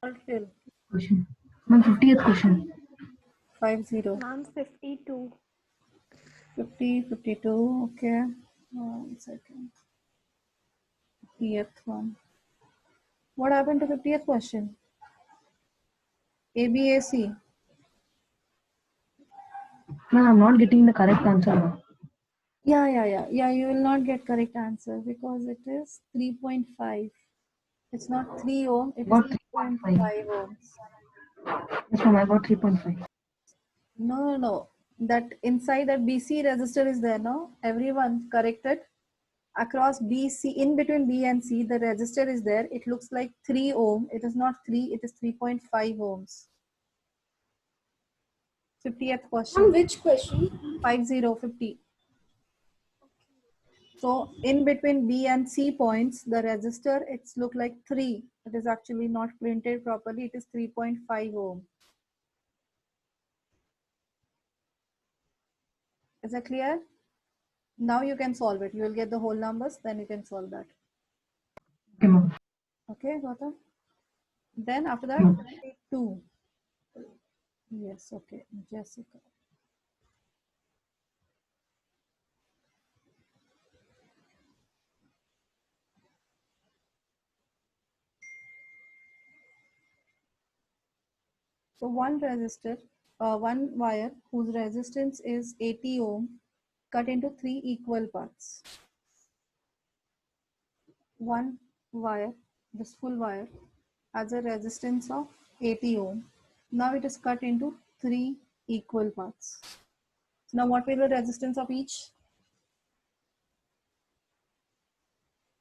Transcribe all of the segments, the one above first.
Till Question. Ma'am, 50th question. 50. Ma'am, 52. 50, 52. Okay. 1 second. 50th one. What happened to 50th question? ABAC. Ma'am, I'm not getting the correct answer, ma'am. Yeah. You will not get correct answer because it is 3.5. It's not 3 ohm. It is Got 3.5. 3.5 ohms. Yes, ma'am, I got 3.5. No. That inside that BC resistor is there, no? Everyone corrected. Across BC, in between B and C, the resistor is there. It looks like 3 ohm. It is not 3, it is 3.5 ohms. 50th question. Ma'am, which question? 50. So in between B and C points, the resistor, it's look like 3. It is actually not printed properly. It is 3.5 ohm. Is that clear? Now you can solve it. You will get the whole numbers, then you can solve that. Okay, ma'am. Okay, Gautam? Then after that, Hmm. 2. Yes, okay. Jessica. So one resistor, one wire whose resistance is 80 ohm cut into 3 equal parts. One wire, this full wire, has a resistance of 80 ohm. Now it is cut into 3 equal parts. Now what will be the resistance of each?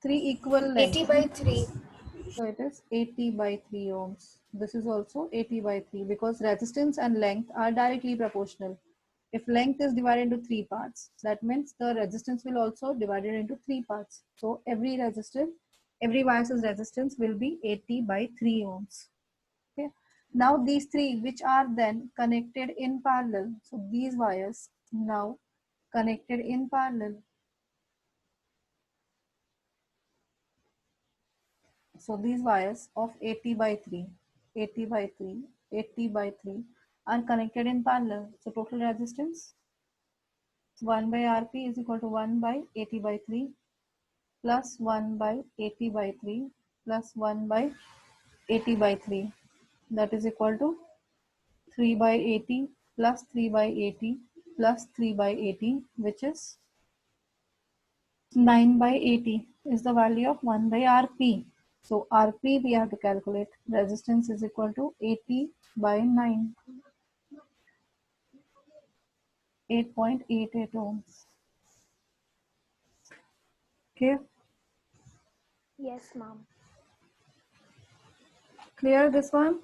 3 equal length. 80 by 3. So it is 80 by 3 ohms. This is also 80 by 3 because resistance and length are directly proportional. If length is divided into 3 parts, that means the resistance will also divided into 3 parts. So every resistor, every wire's resistance will be 80 by 3 ohms. Okay. Now these three which are then connected in parallel. So these wires now connected in parallel. So these wires of 80 by 3, 80 by 3, 80 by 3 are connected in parallel. So total resistance 1 by Rp is equal to 1 by 80 by 3 plus 1 by 80 by 3 plus 1 by 80 by 3. That is equal to 3 by 80 plus 3 by 80 plus 3 by 80, which is 9 by 80 is the value of 1 by Rp. So Rp we have to calculate. Resistance is equal to 80 by 9. 8.88 ohms. Okay, Yes, ma'am. clear this one?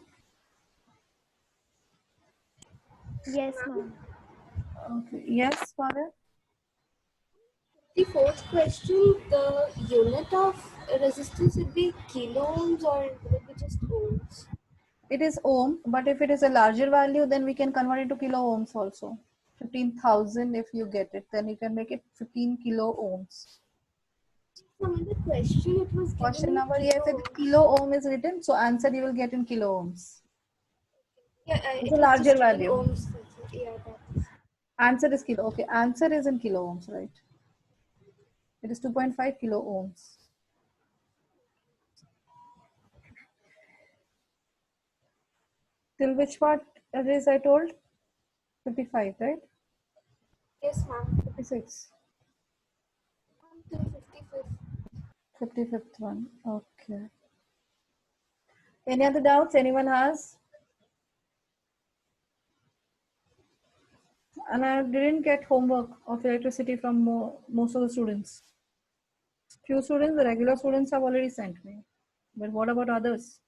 Yes, ma'am. Okay, yes, Father? The fourth question, the unit of resistance would be kilo ohms or would it be just ohms? It is ohm, but if it is a larger value, then we can convert it to kilo ohms also. 15,000 if you get it, then you can make it 15 kilo ohms. Some other question it was given Question in number, kilo yes, if ohms. kilo ohm is written, so answer you will get in kilo ohms. Yeah, It's it a was larger just written value. ohms. Yeah, that is. Answer is kilo. Okay, answer is in kilo ohms, right? It is 2.5 kilo ohms. Till which part it is I told? 55, right? Yes, ma'am. 56. Till 55th. 55th one. Okay. Any other doubts anyone has? And I didn't get homework of electricity from most of the students. Few students, the regular students have already sent me. But what about others?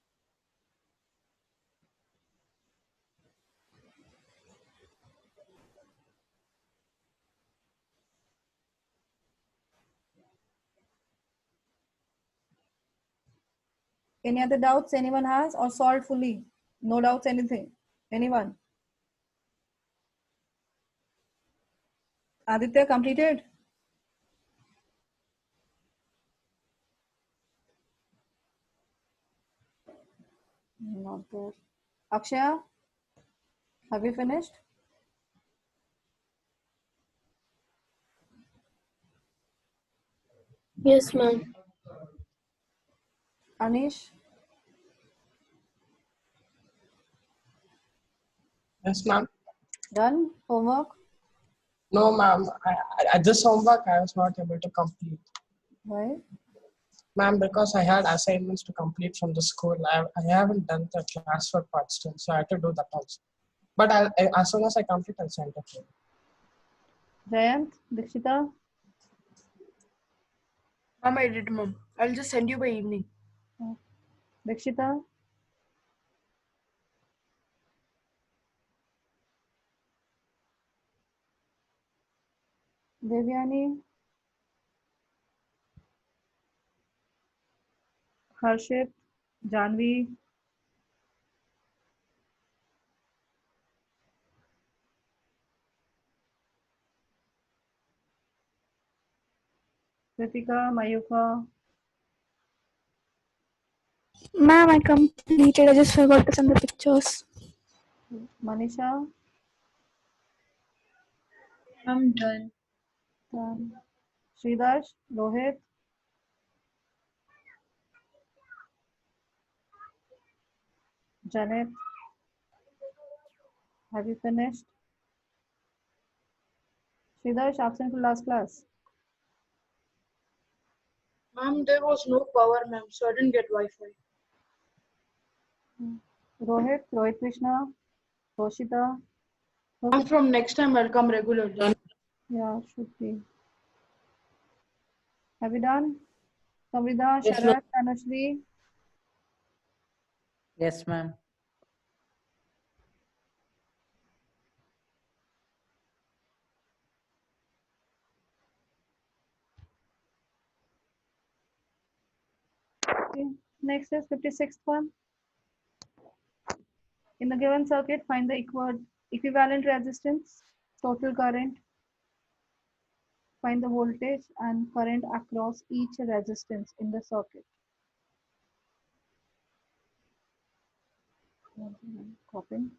Any other doubts anyone has or solved fully? No doubts, anything? Anyone? Aditya completed? Not there. Akshaya, have you finished? Yes, ma'am. Anish, Yes, ma'am. done? Homework? No, ma'am. This homework I was not able to complete. Why? Ma'am, because I had assignments to complete from the school. I haven't done the classwork part still, so I had to do that also. But as soon as I complete, I'll send it to you. Jayant, Dikshita, Ma'am, I did, ma'am. I'll just send you by evening. Dikshita, Devyani, Harshit, Janvi, Kritika, Mayuka, Ma'am, I completed. I just forgot to send the pictures. Manisha, I'm done. Sridash, Rohit, Janet, have you finished? Sridash, absent from last class. Ma'am, there was no power, ma'am, so I didn't get Wi-Fi. Rohit, Rohit Krishna, Roshita, Ma'am, from next time I'll come regularly. yeah, should be. Have you done? Samrida, Yes, Sharat, Anushree, Yes, ma'am. okay. Next is 56th one. In the given circuit, find the equivalent resistance, total current, find the voltage and current across each resistance in the circuit. Copying.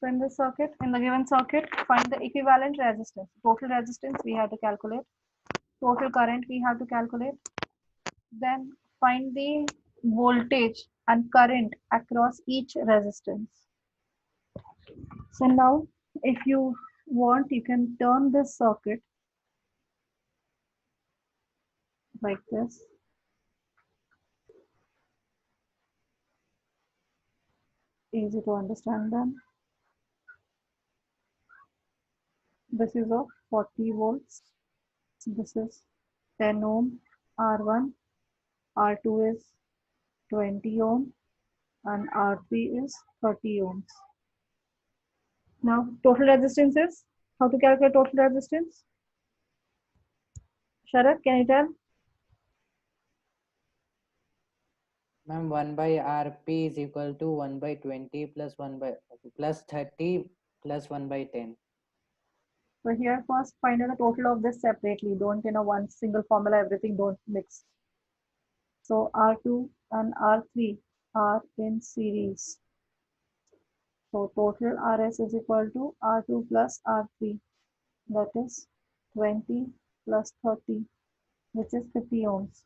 So in this circuit, in the given circuit, find the equivalent resistance. Total resistance we have to calculate. Total current we have to calculate. Then find the voltage and current across each resistance. So now, if you want, you can turn this circuit like this. Easy to understand then. This is of 40 volts. This is 10 ohm R1, R2 is 20 ohm, and R3 is 30 ohms. Now, total resistance is, how to calculate total resistance? Sharat, can you tell? Ma'am, 1 by Rp is equal to 1 by 20 plus 1 by plus 30 plus 1 by 10. So here first find out the total of this separately. Don't, one single formula, everything don't mix. So R2 and R3 are in series. So total RS is equal to R2 plus R3. That is 20 plus 30, which is 50 ohms.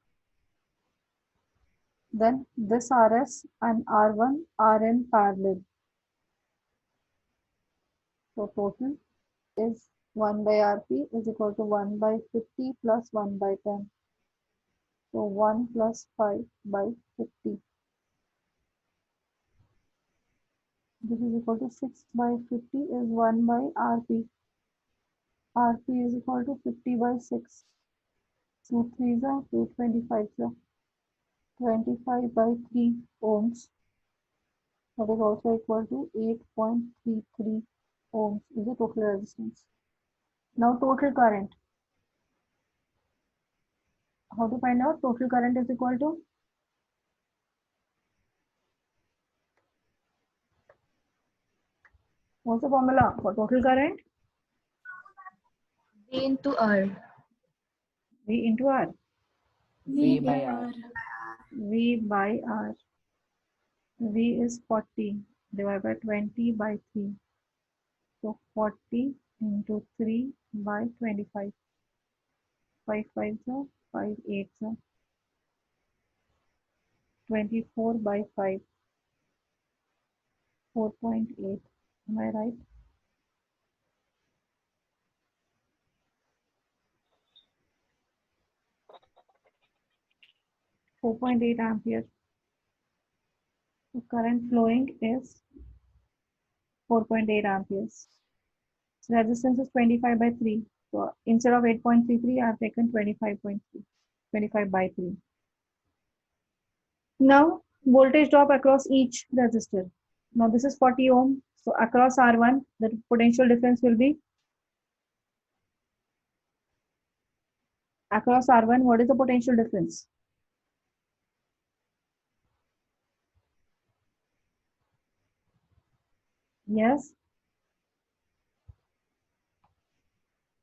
Then this RS and R1 are in parallel. So total is 1 by Rp is equal to 1 by 50 plus 1 by 10. So 1 plus 5 by 50. This is equal to 6 by 50 is 1 by Rp. Rp is equal to 50 by 6. 2 3s are 225 are 25 by 3 ohms. That is also equal to 8.33 ohms is the total resistance. Now total current. How to find out? Total current is equal to What's the formula for total current? V into R. V into R. V by R. V by R. V is 40 divided by 20 by 3. So 40 into 3 by 25. 5 5 are 5 8 are 24 by 5. 4.8. Am I right? .8 ampere. The current flowing is 4.8 amperes. Resistance is 25 by 3. So instead of 8.33, I have taken 25.3. 25 by 3. Now voltage drop across each resistor. Now this is 40 ohm. So across R1, the potential difference will be across R1. What is the potential difference? Yes.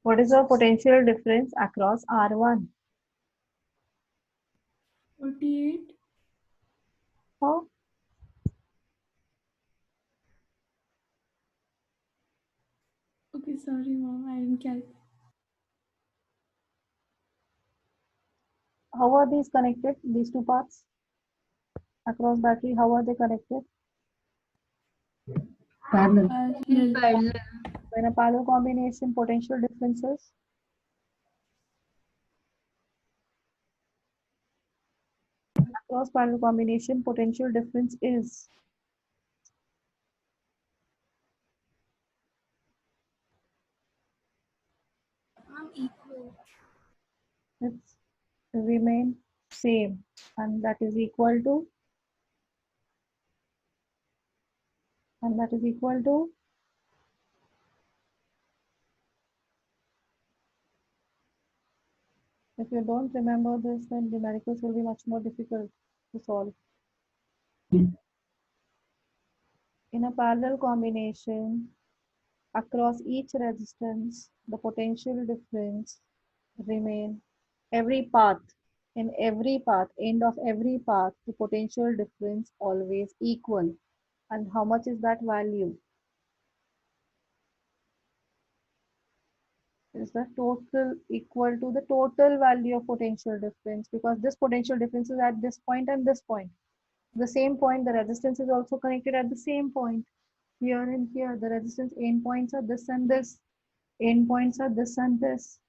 What is the potential difference across R1? 48. How? Okay, sorry, mom. I didn't catch. How are these connected? These two parts across battery, how are they connected? Parallel. When a parallel combination, potential differences. Across parallel combination, potential difference is Equal. it's remain same, and that is equal to if you don't remember this, then numericals will be much more difficult to solve. In a parallel combination, across each resistance, the potential difference remain every path. In every path, end of every path, the potential difference always equal. And how much is that value? Is the total equal to the total value of potential difference, because this potential difference is at this point and this point. The same point, the resistance is also connected at the same point. Here and here, the resistance endpoints are this and this. Endpoints are this and this.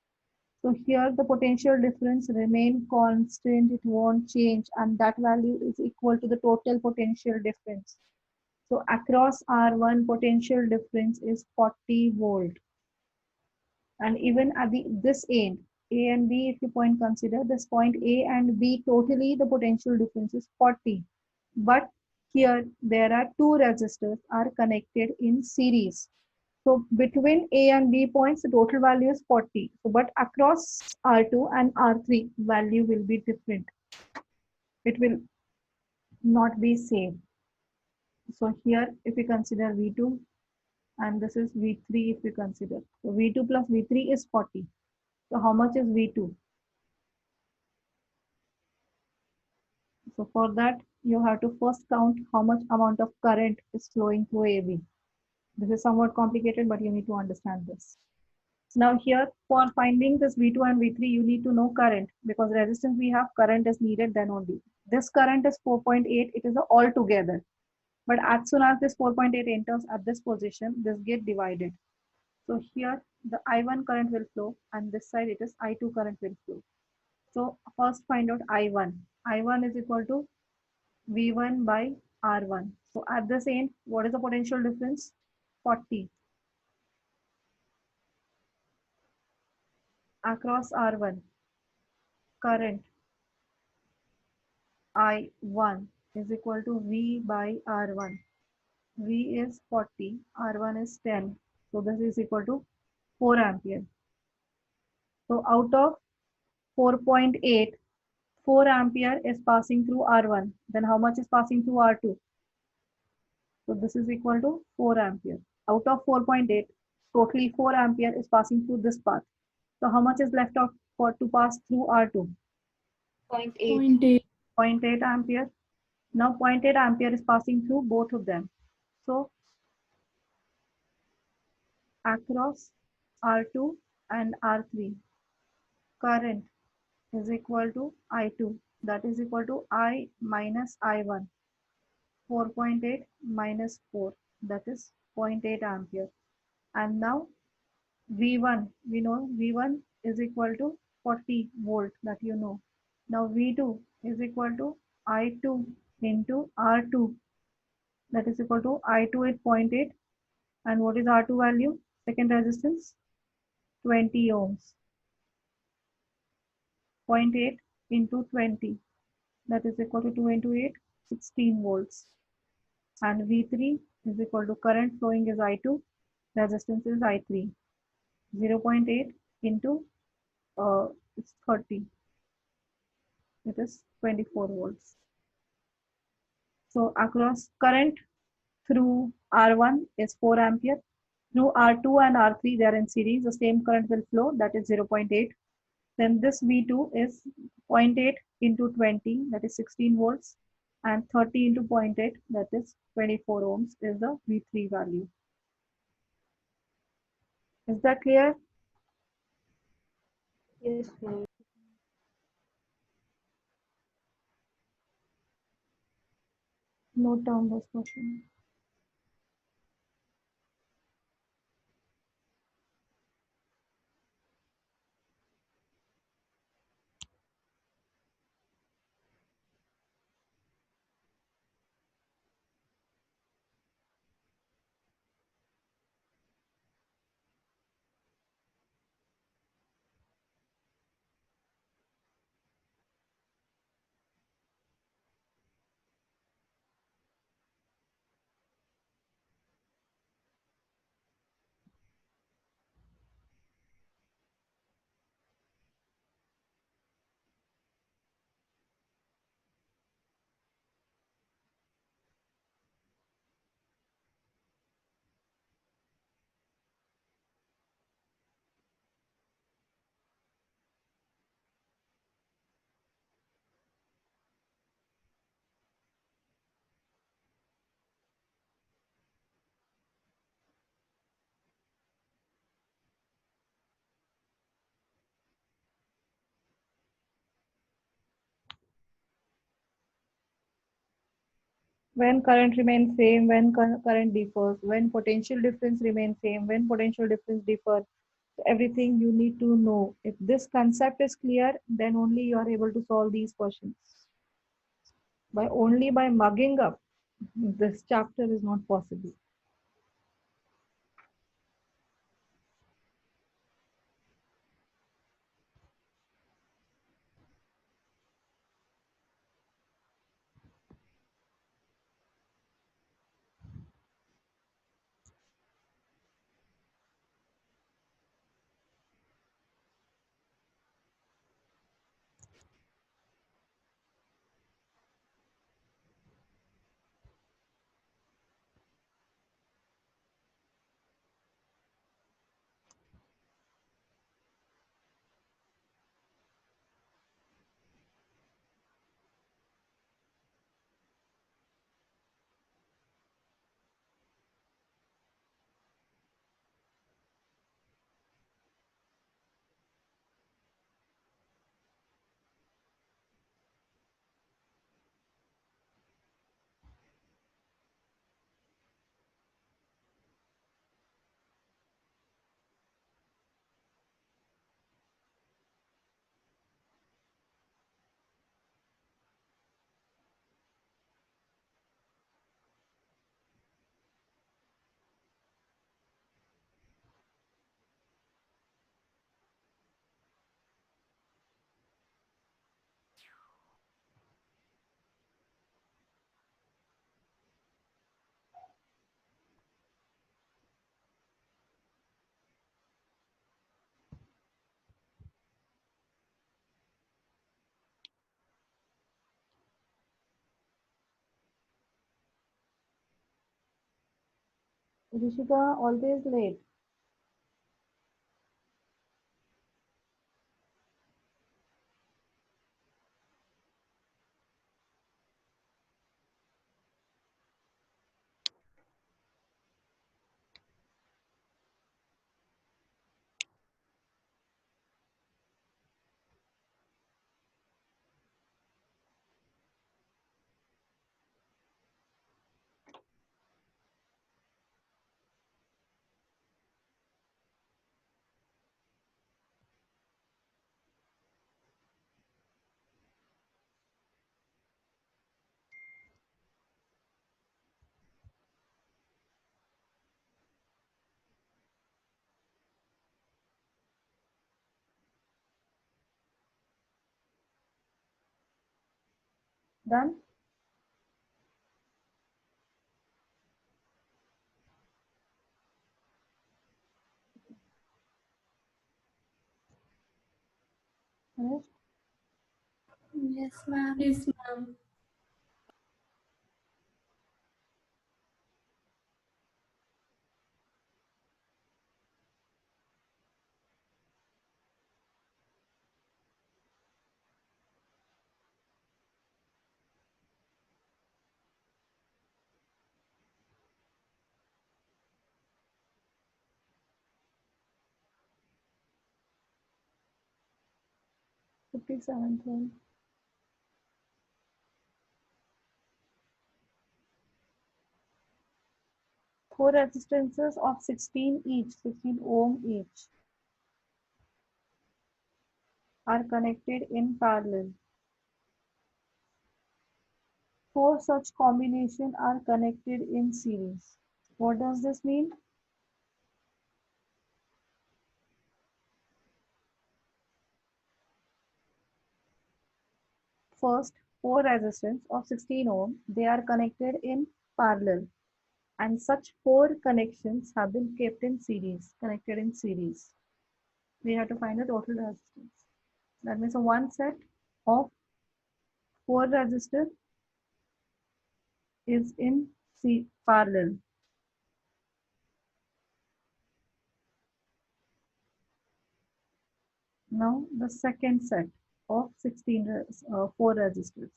So here the potential difference remain constant, it won't change, and that value is equal to the total potential difference. So across R1, potential difference is 40 volt. And even at this end, A and B, if you point consider this point A and B, totally the potential difference is 40. But here there are two resistors are connected in series. So between A and B points, the total value is 40. So, but across R2 and R3, value will be different. It will not be same. So here, if we consider V2, and this is V3 if we consider. So V2 plus V3 is 40. So how much is V2? So for that, you have to first count how much amount of current is flowing through AB. This is somewhat complicated, but you need to understand this. Now here, for finding this V2 and V3, you need to know current, because resistance we have, current is needed then only. This current is 4.8, it is all together. But as soon as this 4.8 enters at this position, this get divided. So here the I1 current will flow, and this side it is I2 current will flow. So first find out I1. I1 is equal to V1 by R1. So at this end, what is the potential difference? 40. Across R1, current I1 is equal to V by R1. V is 40, R1 is 10. So this is equal to 4 ampere. So out of 4.8, 4 ampere is passing through R1. Then how much is passing through R2? So this is equal to 4 ampere. Out of 4.8, totally 4 ampere is passing through this path. So how much is left of for to pass through R2? 0.8. 0.8. 0.8 ampere. Now 0.8 ampere is passing through both of them. So across R2 and R3, current is equal to I2. That is equal to I minus I1. 4.8 minus 4, that is 0.8 ampere. And now V1, we know V1 is equal to 40 volt, that you know. Now V2 is equal to I2 into R2, that is equal to I2 at 0.8. And what is R2 value? Second resistance, 20 ohms. 0.8 into 20, that is equal to 2 into 8, 16 volts. And V3 is equal to current flowing is I2, resistance is I3. 0.8 into it's 30, it is 24 volts. So across current through R1 is 4 ampere. Through R2 and R3, they are in series. The same current will flow, that is 0.8. Then this V2 is 0.8 into 20, that is 16 volts. And 30 into 0.8, that is 24 ohms is the V3 value. Is that clear? Yes, ma'am. Note down this question. When current remains same, when current differs, when potential difference remains same, when potential difference differ, everything you need to know. If this concept is clear, then only you are able to solve these questions. Only by mugging up, this chapter is not possible. Rishika, always late. Done? Finished? Yes, ma'am. Yes, ma'am. 57th one. Four resistances of 16 each, 16 ohm each, are connected in parallel. Four such combinations are connected in series. What does this mean? First, four resistors of 16 ohm, they are connected in parallel, and such four connections have been kept in series, connected in series. We have to find the total resistance. That means one set of four resistors is in parallel. Now the second set of 4 resistors.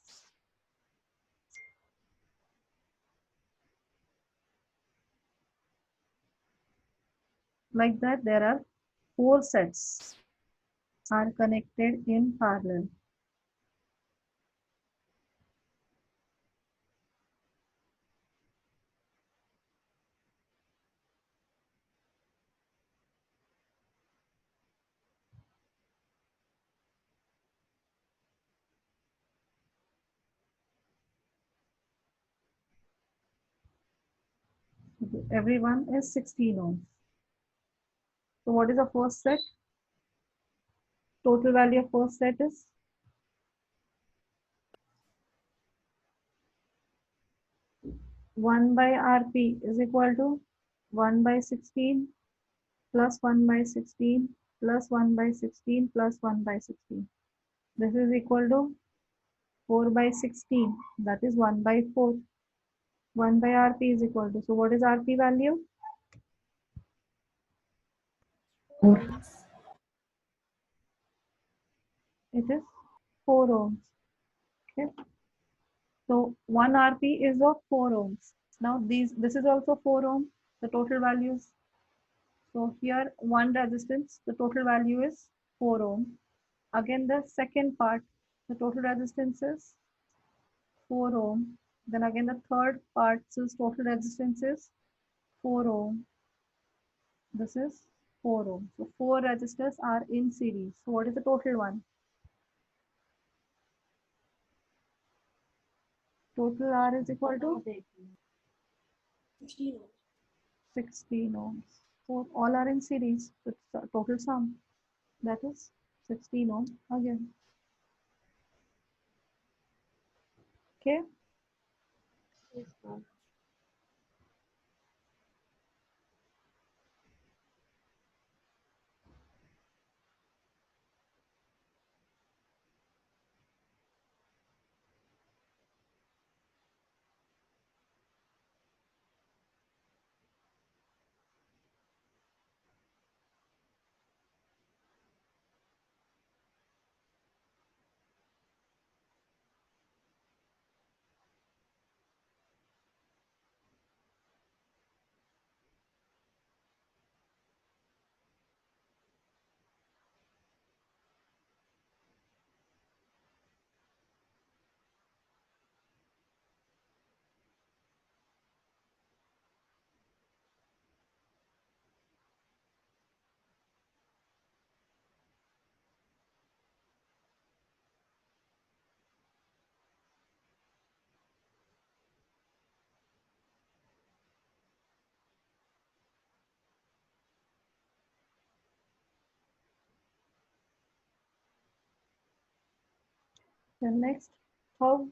Like that, there are four sets are connected in parallel. Everyone is 16 ohms. So what is the first set? Total value of first set is 1 by Rp is equal to 1 by 16 plus 1 by 16 plus 1 by 16 plus 1 by 16. This is equal to 4 by 16, that is 1 by 4. 1 by Rp is equal to, so what is Rp value? 4. It is 4 ohms. Okay. So 1 Rp is of 4 ohms. Now this is also 4 ohm, the total values. So here one resistance, the total value is 4 ohm. Again the second part, the total resistance is 4 ohm. Then again the third part, so total resistance is 4 ohm. This is 4 ohm. So 4 resistors are in series. So what is the total one? Total R is equal to 16. 16 ohms. So all are in series. So it's the total sum. That is 16 ohm again. Okay. Yes, ma'am. Then next, how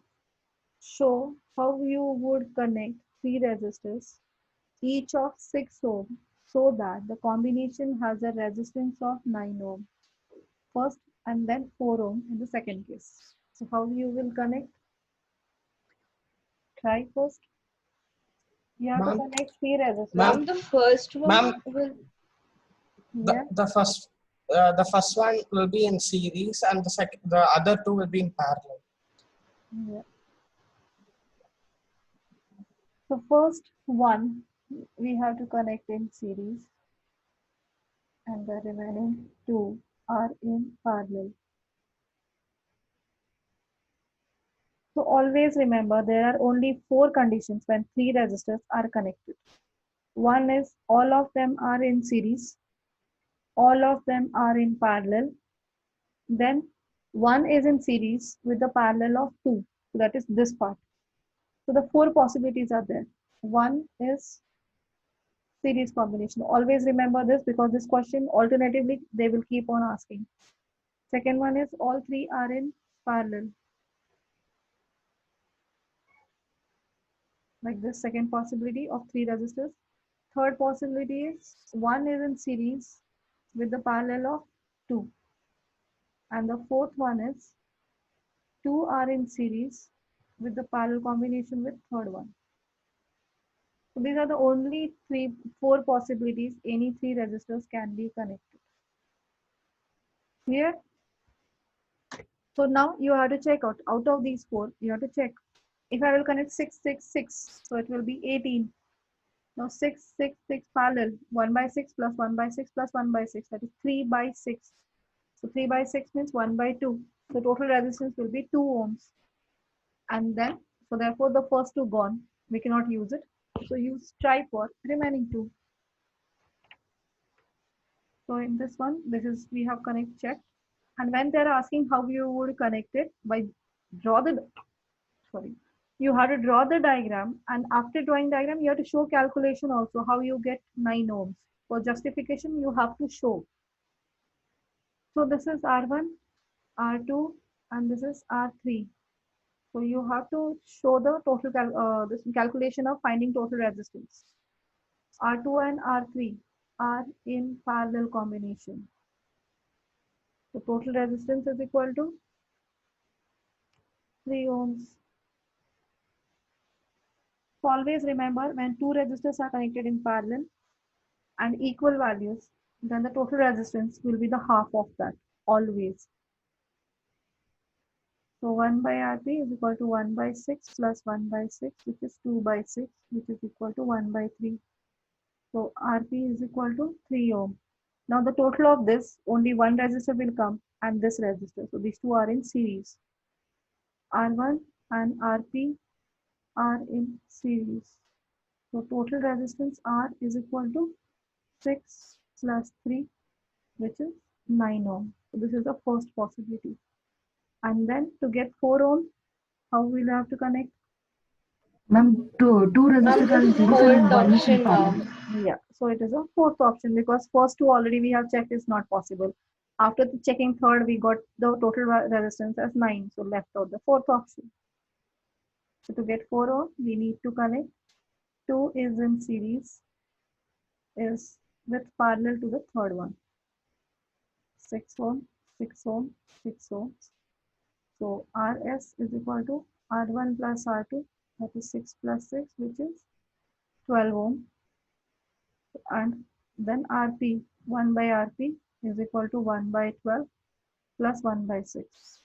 show how you would connect three resistors, each of 6 ohm, so that the combination has a resistance of 9 ohm first and then 4 ohm in the second case. So how you will connect? Try first. You have to Ma'am, connect three resistors. ma'am, The first one ma'am, will. Yeah. the first one will be in series, and the other two will be in parallel. Yeah. So first one we have to connect in series and the remaining two are in parallel. So always remember there are only 4 conditions when 3 resistors are connected. One is all of them are in series, all of them are in parallel, then one is in series with the parallel of 2. So that is this part. So the 4 possibilities are there. One is series combination. Always remember this because this question alternatively they will keep on asking. Second one is all 3 are in parallel. Like this second possibility of 3 resistors. Third possibility is one is in series with the parallel of 2. And the fourth one is 2 are in series with the parallel combination with third one. So these are the only 4 possibilities any 3 resistors can be connected. Clear? So now you have to check out of these 4, you have to check. If I will connect 6, 6, 6, so it will be 18. Now 6, 6, 6 parallel, 1 by 6 plus 1 by 6 plus 1 by 6, that is 3 by 6. So 3 by 6 means 1 by 2. So total resistance will be 2 ohms. And then, so therefore the first 2 gone, we cannot use it. So use try for remaining 2. So in this one, this is we have connect checked. And when they're asking how you would connect it, by draw the, sorry, you have to draw the diagram, and after drawing diagram, you have to show calculation also how you get 9 ohms. For justification, you have to show. So this is R1, R2, and this is R3. So you have to show the total this calculation of finding total resistance. R2 and R3 are in parallel combination. So total resistance is equal to 3 ohms. So always remember when 2 resistors are connected in parallel and equal values, then the total resistance will be the half of that, always. So 1 by Rp is equal to 1 by 6 plus 1 by 6, which is 2 by 6, which is equal to 1 by 3. So Rp is equal to 3 ohm. Now the total of this, only one resistor will come and this resistor. So these two are in series. R1 and Rp are in series. So total resistance R is equal to 6 plus 3, which is 9 ohm. So this is the first possibility. And then to get 4 ohm, how will you have to connect? Ma'am, two resistors are in series and Fourth one is in option, parallel. ma'am. Yeah, so it is a fourth option because first two already we have checked is not possible. After the checking third, we got the total resistance as 9. So left out the fourth option. So to get 4 ohm, we need to connect 2 is in series is with parallel to the third one. 6 ohm, 6 ohm, 6 ohm. So Rs is equal to R1 plus R2, that is 6 plus 6, which is 12 ohm. And then Rp, 1 by Rp is equal to 1 by 12 plus 1 by 6.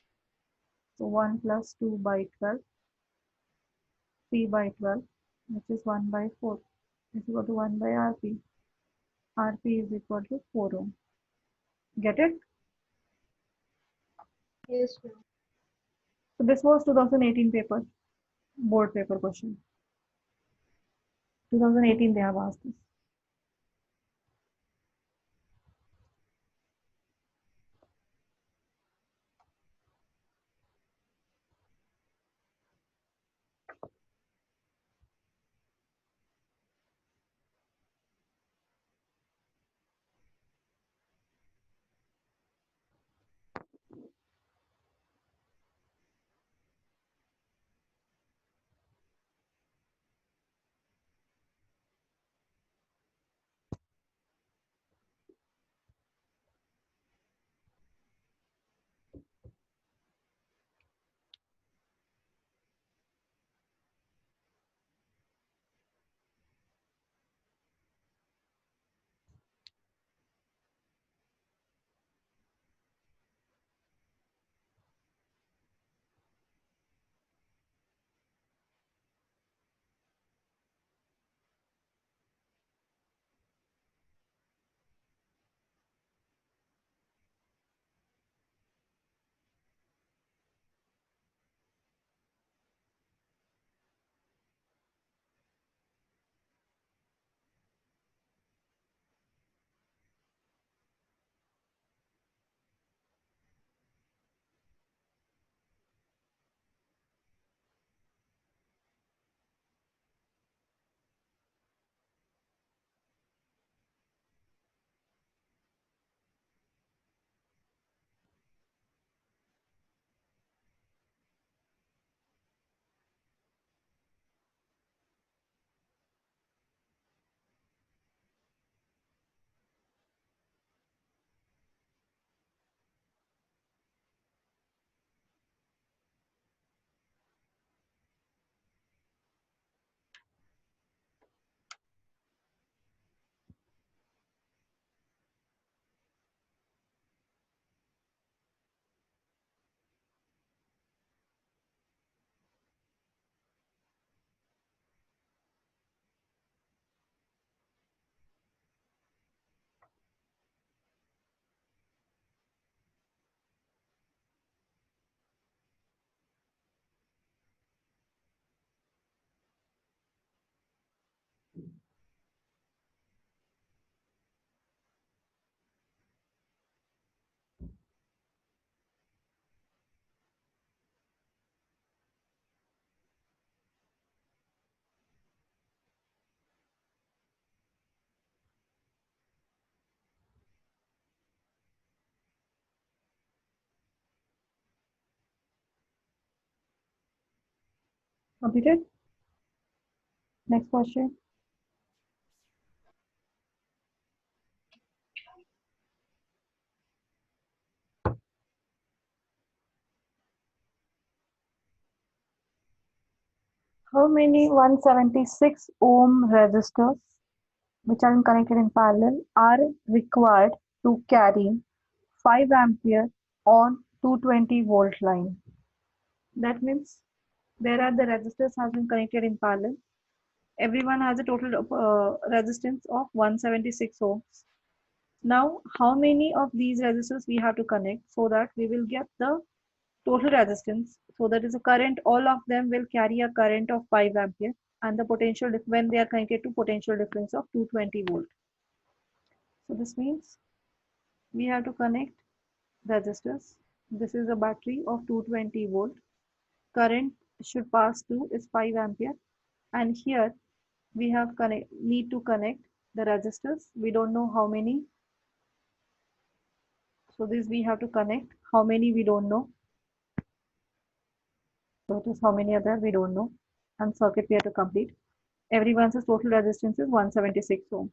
So 1 plus 2 by 12, 3 by 12, which is 1 by 4 is equal to 1 by Rp. Rp is equal to 4 ohm. Get it? Yes, ma'am. So this was 2018 paper, board paper question. 2018 they have asked this. Completed? Next question. How many 176 ohm resistors which are connected in parallel are required to carry 5 ampere on 220 volt line? That means there are the resistors has been connected in parallel. Everyone has a total resistance of 176 ohms. Now, how many of these resistors we have to connect so that we will get the total resistance? So that is a current, all of them will carry a current of 5 ampere and the potential when they are connected to potential difference of 220 volt. So this means we have to connect resistors. This is a battery of 220 volt. Current should pass through is 5 ampere, and here we have need to connect the resistors. We don't know how many, so this we have to connect. How many we don't know, so it is how many other we don't know, and circuit we have to complete. Everyone's total resistance is 176 ohm.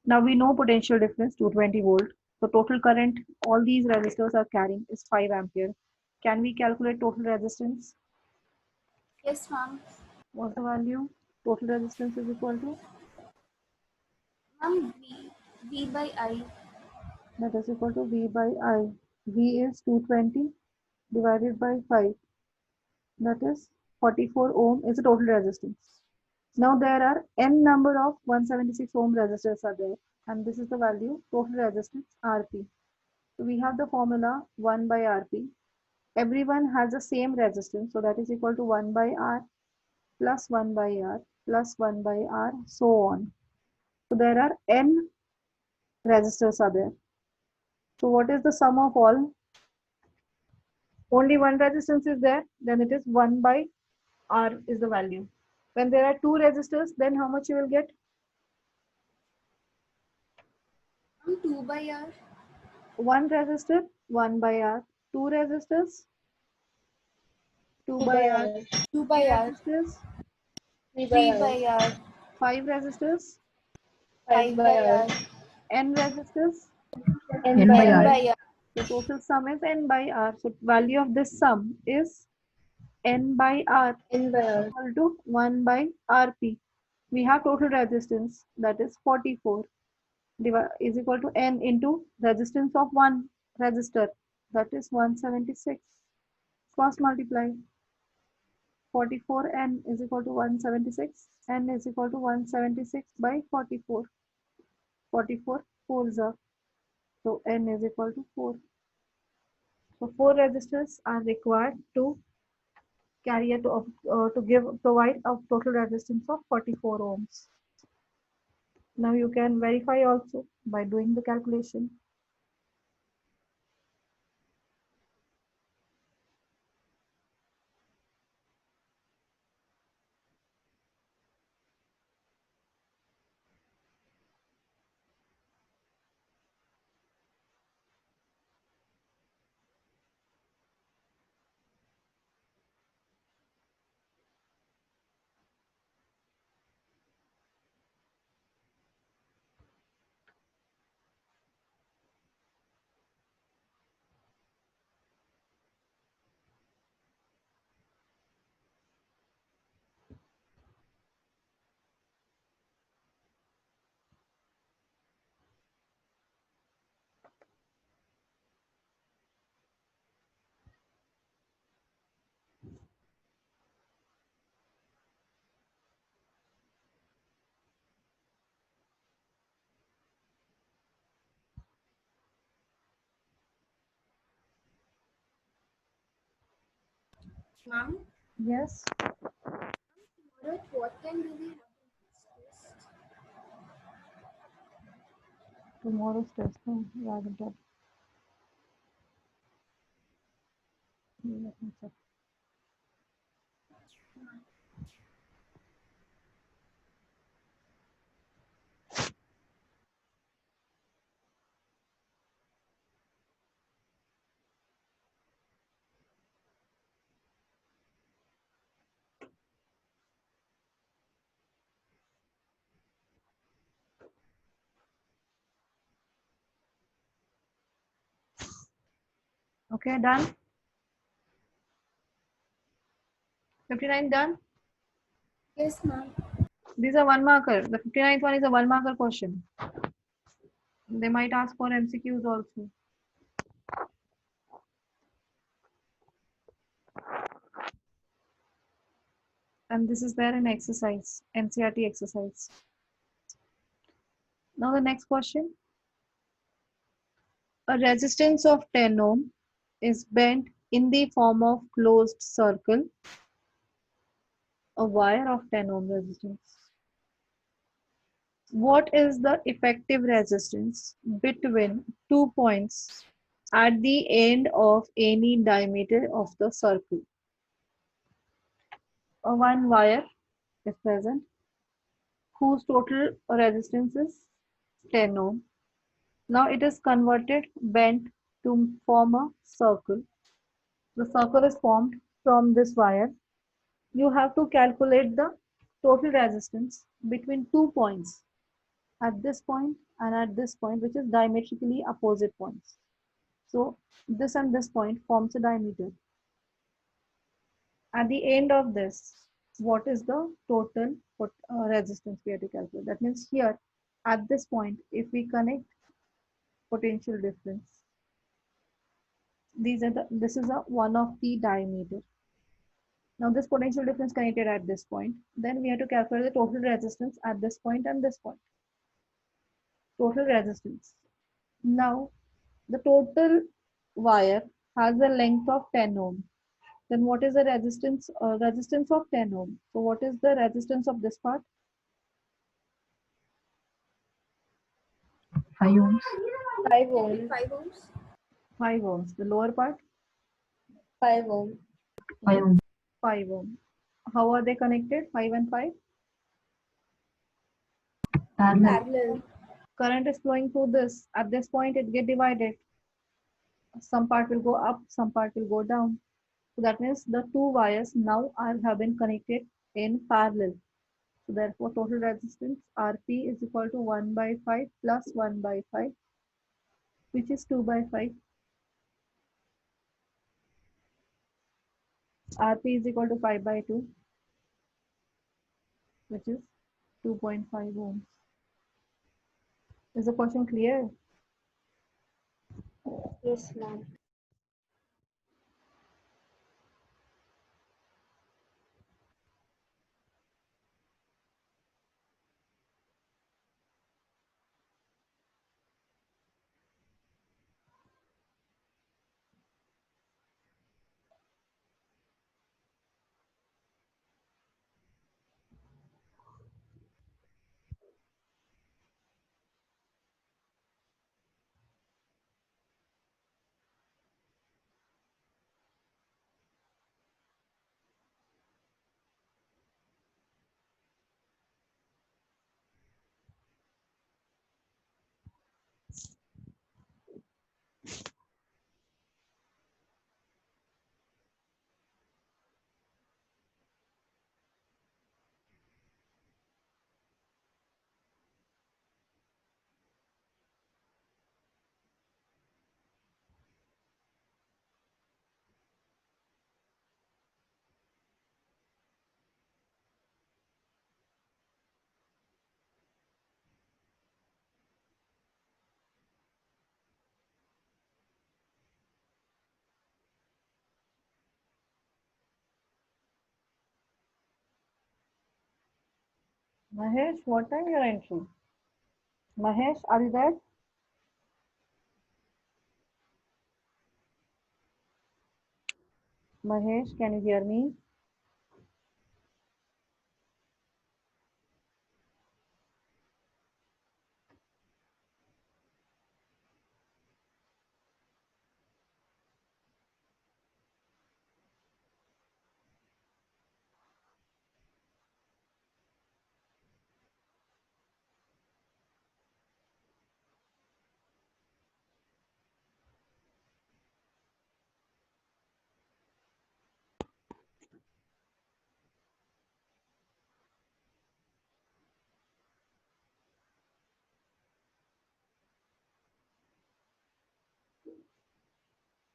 Now we know potential difference 220 volt. So total current all these resistors are carrying is 5 ampere. Can we calculate total resistance? Yes, ma'am. What's the value? Total resistance is equal to, Ma'am, V by I. that is equal to V by I. V is 220 divided by 5. That is 44 ohm is the total resistance. Now there are n number of 176 ohm resistors are there, and this is the value total resistance Rp. So we have the formula 1 by Rp. Everyone has the same resistance, so that is equal to 1 by R plus 1 by R plus 1 by R, so on. So there are n resistors are there. So what is the sum of all? Only one resistance is there, then it is 1 by R is the value. When there are two resistors, then how much you will get? 2 by R. One resistor, 1 by R. Two resistors, 2 by R. 2 by R. Resistors, 3 by R. 5 resistors, 5 by R. n resistors. N by N R. by R. So total sum is n by R. So value of this sum is n by R N by R. equal to 1 by Rp. We have total resistance, that is 44 is equal to n into resistance of one resistor, that is 176. Cross multiply. 44n is equal to 176. N is equal to 176 by 44. 44 4s are. So n is equal to 4. So 4 resistors are required to carry a to provide a total resistance of 44 ohms. Now you can verify also by doing the calculation. Ma'am, Yes. tomorrow at what time do we have this test? Tomorrow's test. No, yeah, I will tell. Let me check. Okay, done. 59 done. Yes, ma'am. These are one marker. The 59th one is a one marker question. They might ask for MCQs also. And this is there in exercise, NCRT exercise. Now the next question. A resistance of 10 ohm is bent in the form of closed circle, a wire of 10 ohm resistance. What is the effective resistance between 2 points at the end of any diameter of the circle? A one wire is present whose total resistance is 10 ohm. Now it is converted, bent to form a circle. The circle is formed from this wire. You have to calculate the total resistance between 2 points, at this point and at this point, which is diametrically opposite points. So this and this point forms a diameter. At the end of this, what is the total resistance we have to calculate? That means here at this point, if we connect potential difference, this is a one of the diameter. Now this potential difference connected at this point, then we have to calculate the total resistance at this point and this point. Total resistance. Now the total wire has a length of 10 ohm. Then what is the resistance of 10 ohm? So what is the resistance of this part? 5 ohms. 5 ohms. 5 ohms. 5 ohms. The lower part? 5 ohms. 5 ohms. 5 ohm. How are they connected? 5 and 5? Parallel. Parallel. Current is flowing through this. At this point, it get divided. Some part will go up, some part will go down. So that means the two wires now have been connected in parallel. So therefore, total resistance Rp is equal to 1 by 5 plus 1 by 5, which is 2 by 5. Rp is equal to 5 by 2, which is 2.5 ohms. Is the question clear? Yes, ma'am. Mahesh, what time you're entering? Mahesh, are you there? Mahesh, can you hear me?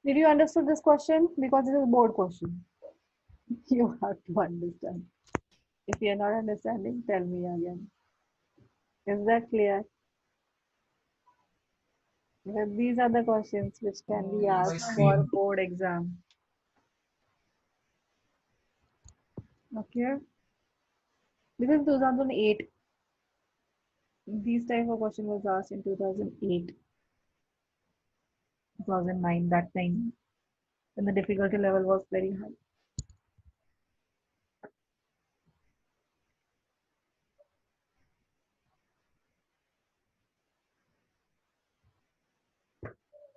Did you understood this question? Because this is a board question. You have to understand. If you are not understanding, tell me again. Is that clear? Because these are the questions which can be asked for board exam. Okay. This is 2008. These type of question was asked in 2008, 2009, that time when the difficulty level was very high.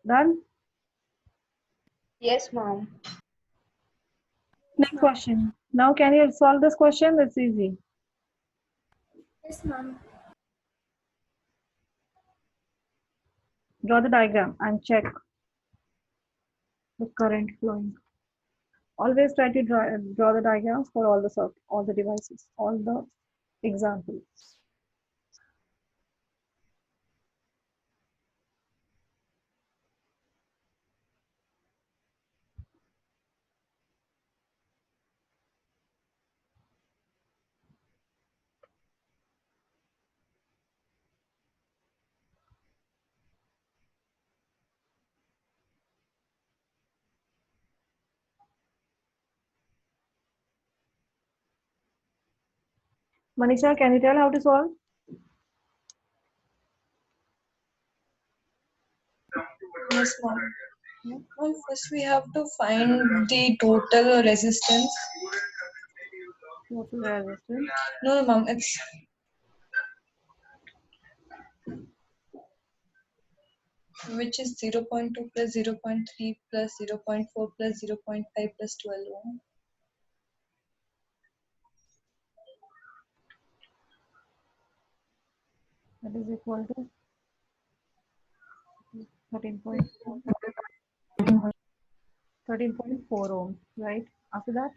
Done? Yes, ma'am. Next question. Now can you solve this question? It's easy. Yes, ma'am. Draw the diagram and check the current flowing. Always try to draw the diagrams for all the devices, all the examples. Manisha, can you tell how to solve? Yes, ma'am. Well, first we have to find the total resistance. Total resistance. No, ma'am, it's which is 0.2 plus 0.3 plus 0.4 plus 0.5 plus 12 ohm. That is equal to 13.4 ohms, right? After that,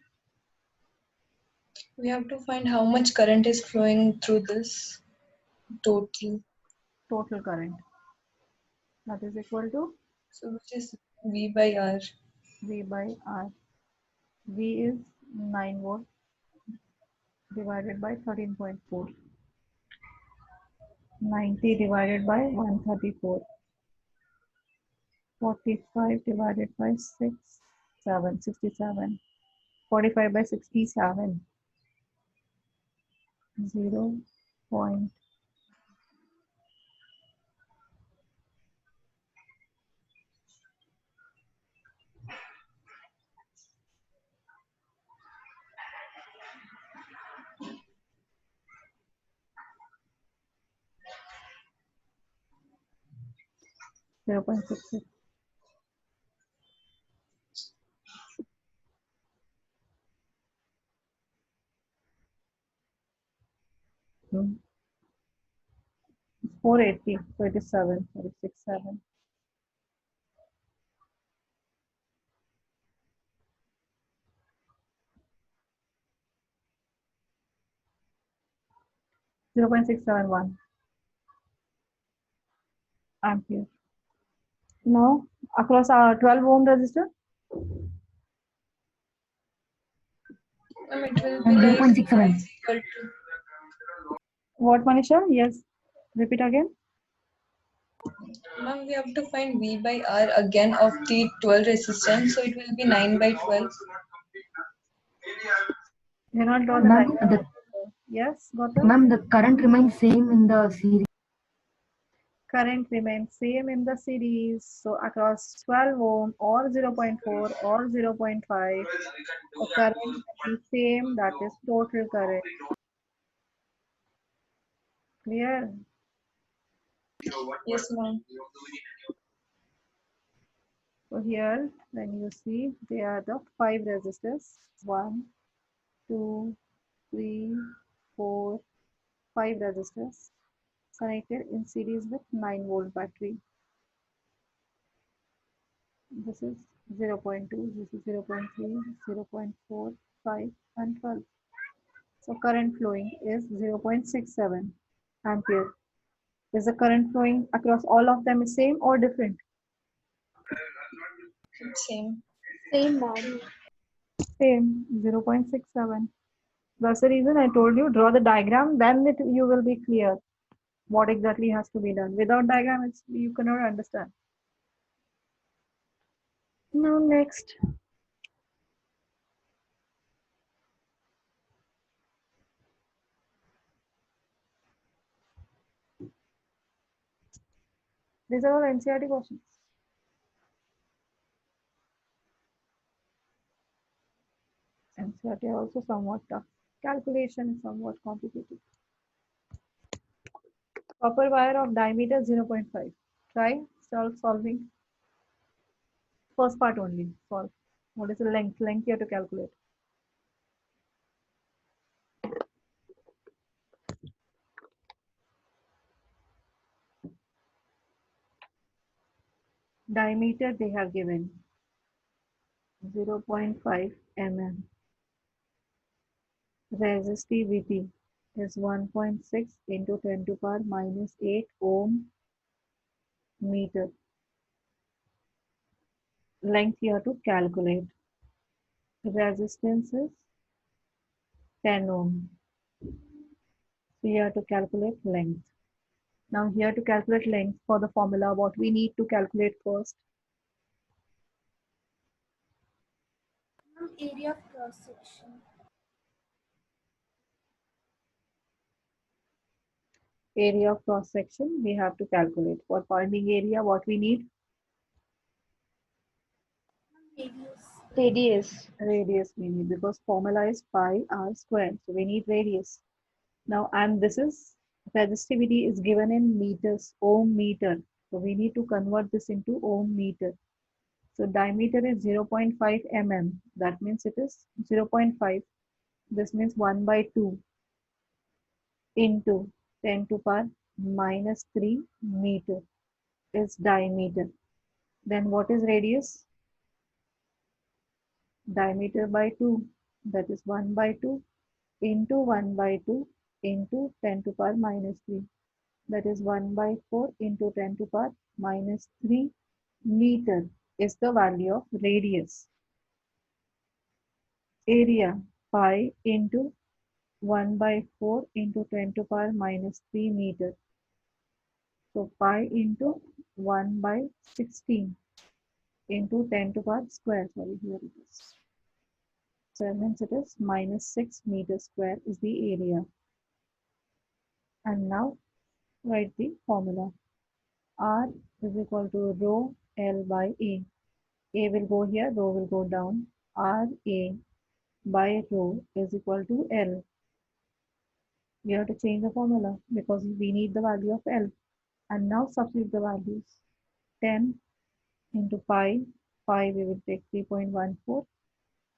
We have to find how much current is flowing through this total. total current. That is equal to So which is V by R. V by R. V is 9 volt divided by 13.4. 90 divided by 134. 45 divided by 67. 45 by 67. 0. 0.66. Hmm. 480. So it is 7. Sorry, 67. 0.671 ampere. Now, across our 12 ohm resistor, It will be like 0.67. equal to what, Manisha? Yes. Repeat again. ma'am, we have to find V by R again of the 12 resistance, so it will be 9 by 12. You not draw the Ma'am, diagram. Yes, Gautam? ma'am, the current remains same in the series. Current remains same in the series. So across 12 ohm or 0.4 or 0.5, the current is same. That is total current. Clear? Yes, ma'am. So here, when you see, they are the 5 resistors. 1, 2, 3, 4, 5 resistors connected in series with 9 volt battery. This is 0.2, this is 0.3, 0.4, 5 and 12. So current flowing is 0.67 ampere. Is the current flowing across all of them is same or different? Same. Same, ma'am. Same, 0.67. That's the reason I told you, draw the diagram, then you will be clear what exactly has to be done. Without diagram, you cannot understand. Now next. These are all NCERT questions. NCERT are also somewhat tough. Calculation is somewhat complicated. Copper wire of diameter 0.5. Try solving. First part only. Solve. What is the length? Length you have to calculate. Diameter they have given 0.5 mm. Resistivity is 1.6 into 10 to power minus 8 ohm meter. Length you have to calculate. Resistance is 10 ohm. So you have to calculate length. Now here to calculate length for the formula, what we need to calculate first. Area of cross section. Area of cross section we have to calculate. For finding area, what we need? Radius. Radius we need, because formula is pi r squared. So we need radius. Now, and this is resistivity is given in meters, ohm meter. So we need to convert this into ohm meter. So diameter is 0.5 mm. That means it is 0.5. This means 1 by 2 into 10 to power minus 3 meter is diameter. Then what is radius? Diameter by 2, that is 1 by 2 into 1 by 2 into 10 to power minus 3, that is 1 by 4 into 10 to power minus 3 meter is the value of radius. Area pi into 1 by 4 into 10 to power minus 3 meter. So pi into 1 by 16 into 10 to power square. Sorry, here it is. So that means it is minus 6 meters square is the area. And now write the formula. R is equal to rho L by A. A will go here, rho will go down. RA by rho is equal to L. We have to change the formula because we need the value of L. And now substitute the values. 10 into pi we will take 3.14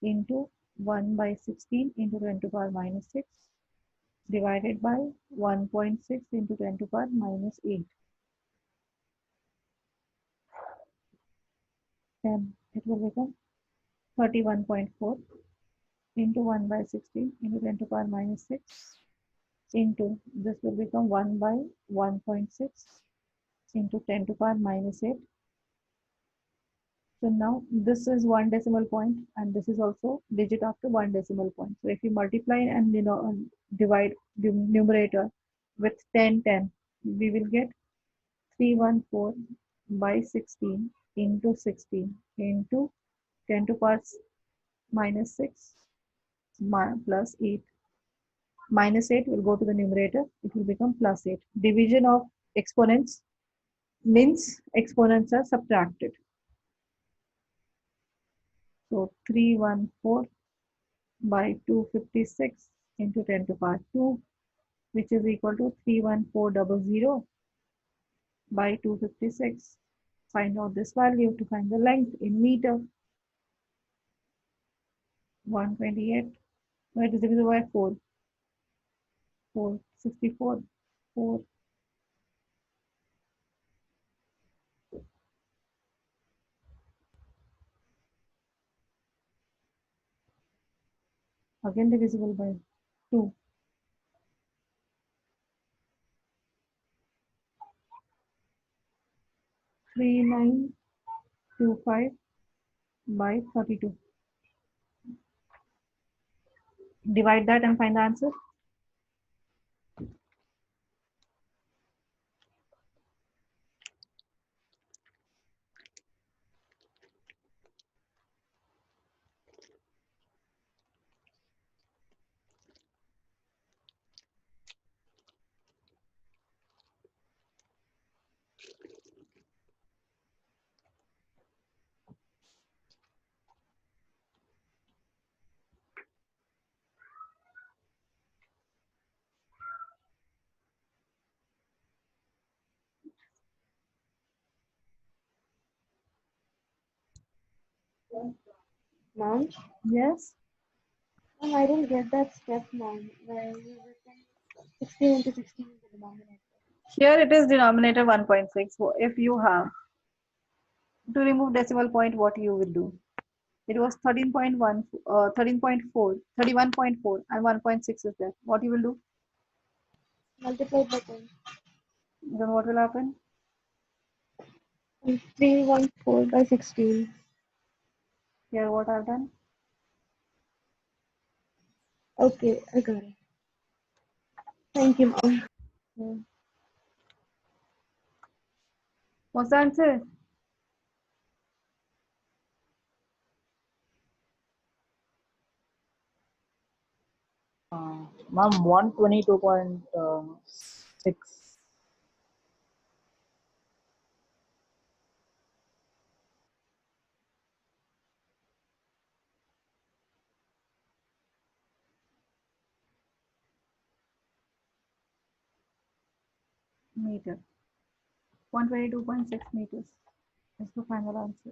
into 1 by 16 into 10 to power minus 6 divided by 1.6 into 10 to power minus 8. Then it will become 31.4 into 1 by 16 into 10 to power minus 6 into, this will become 1 by 1.6 into 10 to power minus 8. So now this is 1 decimal point and this is also digit after 1 decimal point. So if you multiply and divide the numerator with 10, we will get 314 by 16 into 16 into 10 to power minus 6 plus 8. Minus 8 will go to the numerator. It will become plus 8. Division of exponents means exponents are subtracted. So 314 by 256 into 10 to power 2, which is equal to 31400 by 256. Find out this value to find the length in meter. 128. No, it is divisible by 4. 464. 4. Again divisible by 2. 3925 by 32. Divide that and find the answer. Mom, Yes. I didn't get that step, mom, where you written 16 into 16 in the denominator. Here it is denominator 1.6. So if you have to remove decimal point, what you will do? It was 13.1, 13.4, 31.4, and 1.6 is there. What you will do? Multiplied by 10. Then what will happen? And 314 by 16. Here what I've done? Okay, I got it. Thank you, mom. What's the answer? Ma'am, 122.6. Meter. 122.6 meters is the final answer.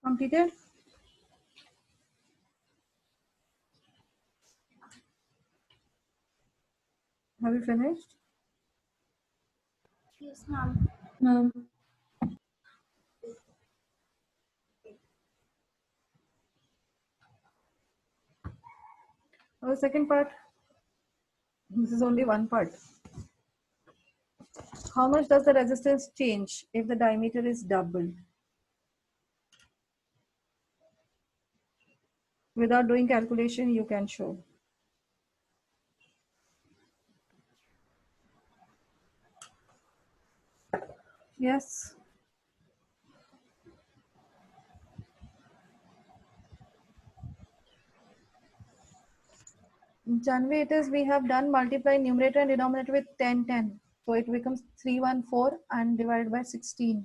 Completed? Have you finished? Yes, ma'am. Ma'am. Now the second part, this is only one part. How much does the resistance change if the diameter is doubled? Without doing calculation, you can show. Yes. Janvi, it is we have done multiply numerator and denominator with 10, 10. So it becomes 314 and divided by 16.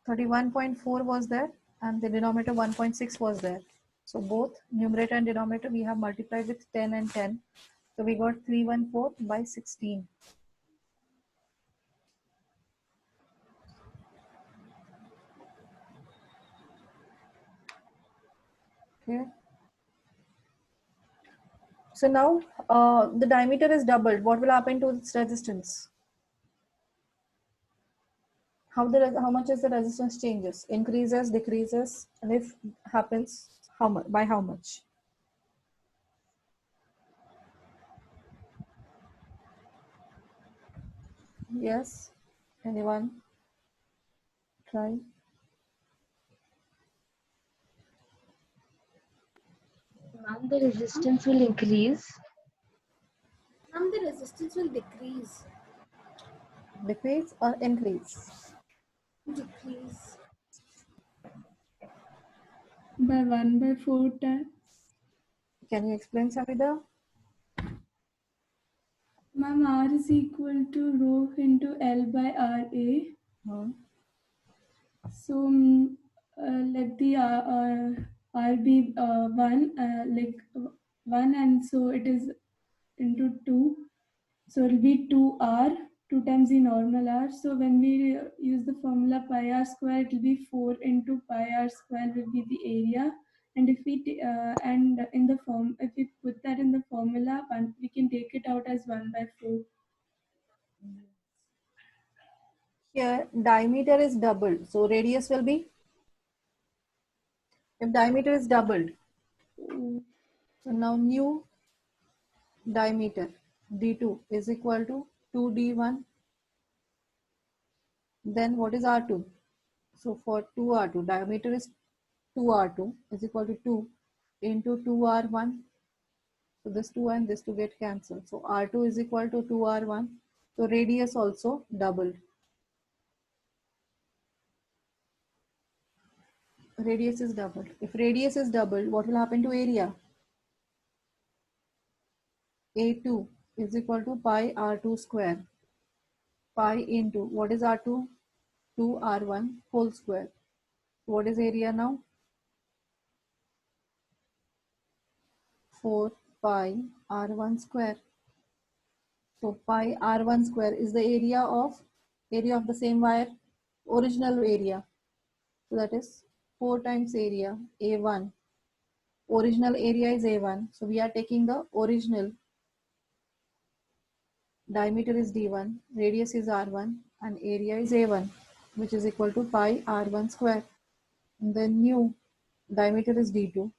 31.4 was there and the denominator 1.6 was there. So both numerator and denominator we have multiplied with 10 and 10. So we got 314 by 16. Okay. So now the diameter is doubled. What will happen to its resistance? How much is the resistance changes? Increases, decreases, and if happens, how much? By how much? Yes. Anyone? Try. Ma'am, the resistance will increase. Ma'am, the resistance will decrease. Decrease or increase? Decrease. By 1/4 times. Can you explain, Savida? Ma'am, R is equal to rho into L by RA. Hmm. So let the R be 1, like 1, and so it is into 2. So it will be 2R, 2 times the normal R. So when we use the formula pi R square, it will be 4 into pi R square will be the area. And if we if we put that in the formula, we can take it out as 1/4. Here diameter is doubled, so radius will be, if diameter is doubled, so now new diameter d2 is equal to 2d1. Then what is r2? So for 2r2, diameter is 2r2 is equal to 2 into 2r1. So this 2 and this 2 get cancelled. So r2 is equal to 2r1. So radius also doubled. Radius is doubled. If radius is doubled, what will happen to area? A2 is equal to pi r2 square. Pi into, what is r2? 2r1 whole square. What is area now? 4 pi r1 square. So pi r1 square is the area of the same wire, original area. So that is 4 times area A1. Original area is A1. So we are taking the original. Diameter is D1, radius is R1, and area is A1, which is equal to pi R1 square. And then new diameter is D2,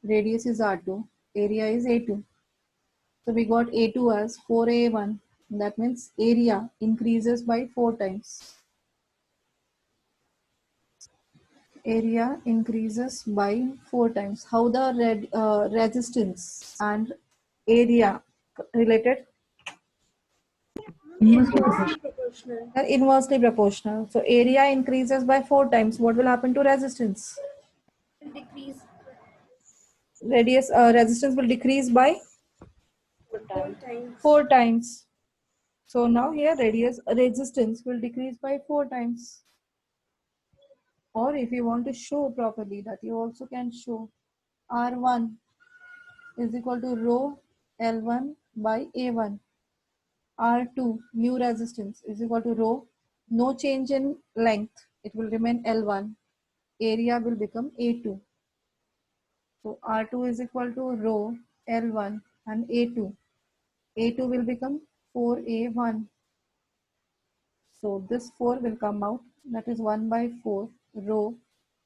radius is R2, area is A2. So we got A2 as 4A1. That means area increases by 4 times. Area increases by 4 times. How the resistance and area related? Inversely Inversely proportional. proportional. Are inversely proportional. So area increases by 4 times. What will happen to resistance? Decrease. Resistance will decrease by 4 times. 4 times. So now here resistance will decrease by 4 times. Or if you want to show properly, that you also can show R1 is equal to rho L1 by A1. R2 new resistance is equal to rho, no change in length, it will remain L1, area will become A2. So R2 is equal to rho L1 and A2. A2 will become 4A1. So this 4 will come out, that is 1/4 rho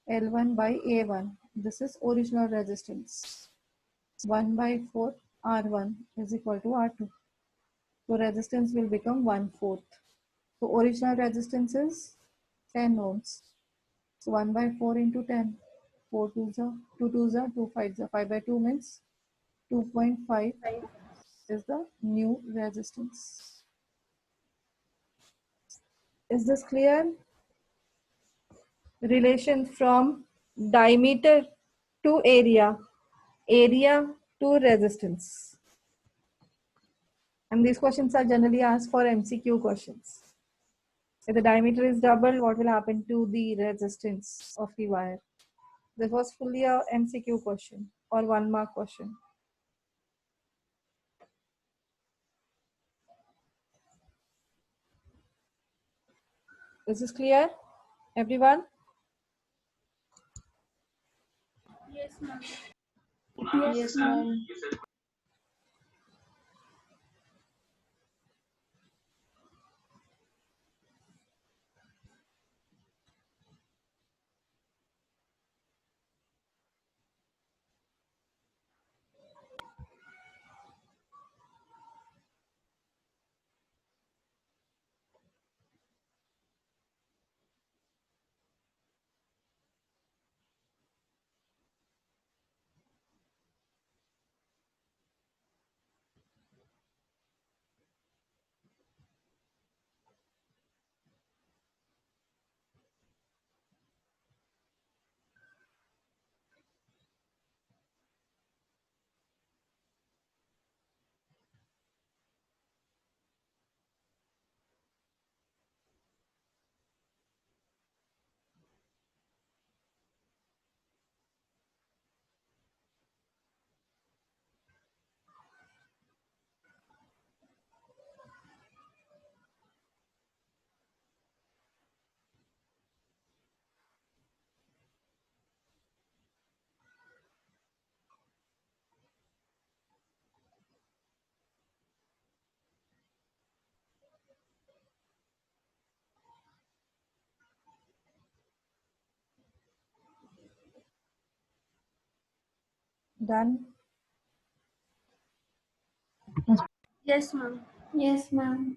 L1 by A1. This is original resistance. 1 by 4 R1 is equal to R2. So resistance will become 1/4. So original resistance is 10 ohms. So 1 by 4 into 10. 4 2s are 2 2s are 2 5s are 5 by 2 means 2.5 is the new resistance. Is this clear? Relation from diameter to area to resistance. And these questions are generally asked for MCQ questions. If the diameter is doubled, what will happen to the resistance of the wire? This was fully a MCQ question or 1 mark question. Is this clear, everyone? Yes, ma'am. Yes, ma'am. Done? Yes, ma'am. Yes, ma'am.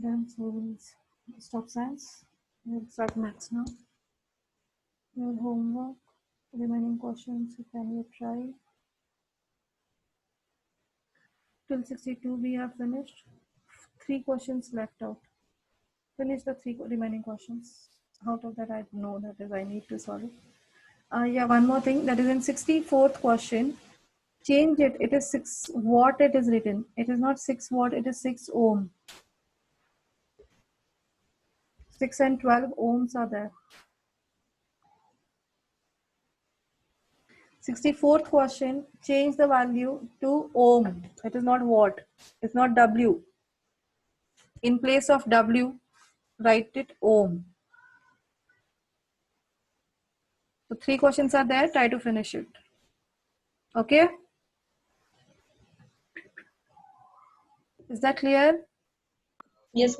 Done. So we'll stop science. We'll start maths now. Your homework, remaining questions, can you try? Till 62 we have finished. 3 questions left out. Finish the 3 remaining questions. Out of that I know that is I need to solve it. Yeah, one more thing, that is in 64th question. Change it. It is 6 watt it is written. It is not 6 watt, it is 6 ohm. 6 and 12 ohms are there. 64th question, change the value to ohm. It is not watt. It's not W. In place of W, write it ohm. So 3 questions are there. Try to finish it. Okay? Is that clear? Yes, ma'am.